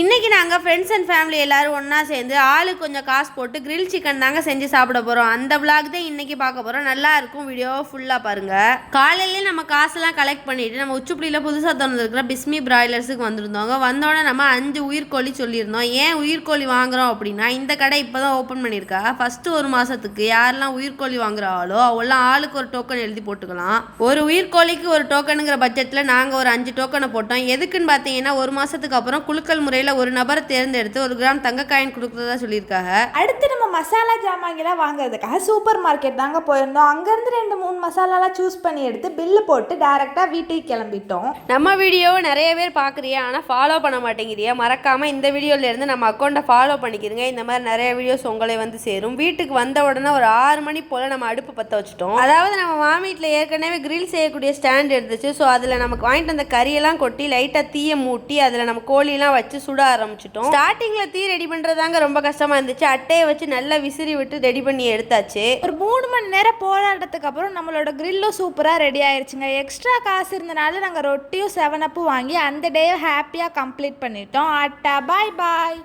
இன்றைக்கி நாங்கள் friends and family எல்லோரும் ஒன்றா சேர்ந்து ஆளுக்கு கொஞ்சம் காசு போட்டு கிரில் சிக்கன் தாங்க செஞ்சு சாப்பிட போகிறோம். அந்த விளாக் தான் இன்றைக்கி பார்க்க போகிறோம். நல்லா இருக்கும், வீடியோ ஃபுல்லாக பாருங்கள். காலையிலே நம்ம காசெல்லாம் கலெக்ட் பண்ணிவிட்டு நம்ம உச்சிப்புளியில் புதுசாக திறந்துருக்கிற பிஸ்மி பிராய்லர்ஸுக்கு வந்திருந்தோங்க. வந்தோடனே நம்ம 5 உயிர்கோழி சொல்லியிருந்தோம். ஏன் உயிர்கோழி வாங்குகிறோம் அப்படின்னா, இந்த கடை இப்போ தான் ஓப்பன் பண்ணியிருக்கா. ஃபஸ்ட்டு ஒரு மாதத்துக்கு யாரெல்லாம் உயிர்கோழி வாங்குறாங்களோ அவெல்லாம் ஆளுக்கு ஒரு டோக்கன் எழுதி போட்டுக்கலாம். ஒரு உயிர்கோழிக்கு ஒரு டோக்கனுங்கிற பட்ஜெட்டில் நாங்கள் ஒரு 5 டோக்கனை போட்டோம். எதுக்குன்னு பார்த்தீங்கன்னா, ஒரு மாதத்துக்கு அப்புறம் குலுக்கல் முறையில் ஒரு நபரை தேர்ந்தெடுத்து 1 கிராம் தங்க காயின் கொடுக்குறதா சொல்லியிருக்காங்க. அடுத்து நம்ம மசாலா ஜாமான்கெல்லாம் வாங்குறதுக்காக சூப்பர் மார்க்கெட் தாங்க போயிருந்தோம். அங்கேருந்து 2-3 மசாலாலாம் சூஸ் பண்ணி எடுத்து பில்லு போட்டு டேரெக்டாக வீட்டுக்கு கிளம்பிட்டோம். நம்ம வீடியோவை நிறைய பேர் பார்க்குறியா, ஆனால் ஃபாலோ பண்ண மாட்டேங்கிறியா? மறக்காமல் இந்த வீடியோலேருந்து நம்ம அக்கௌண்ட்டை ஃபாலோ பண்ணிக்கிறங்க. இந்த மாதிரி நிறைய வீடியோஸ் உங்களை வந்து சேரும். வீட்டுக்கு வந்த உடனே ஒரு 6 மணி போல் நம்ம அடுப்பு பற்ற வச்சுட்டோம். அதாவது நம்ம மாமிட்டில் ஏற்கனவே கிரில் செய்யக்கூடிய ஸ்டாண்ட் இருந்துச்சு. ஸோ அதில் நமக்கு வாங்கிட்டு அந்த கறியெல்லாம் கொட்டி லைட்டாக தீயை மூட்டி அதில் நம்ம கோழியெல்லாம் வச்சு சுட ஆரம்பிச்சிட்டோம். ஸ்டார்டிங்ல தீ ரெடி பண்றதாங்க ரொம்ப கஷ்டமா இருந்துச்சு. அட்டையை வச்சு நல்லா விசிறி விட்டு ரெடி பண்ணி எடுத்தாச்சு. ஒரு 3 மணி நேரம் போராட்டத்துக்கு அப்புறம் நம்மளோட கிரில்லும் சூப்பரா ரெடி ஆயிடுச்சுங்க. எக்ஸ்ட்ரா காசு இருந்தனால நாங்கள் ரொட்டியும் 7 அப்பும் வாங்கி அந்த டே ஹாப்பியா கம்ப்ளீட் பண்ணிட்டோம். அட்டா பாய் பாய்.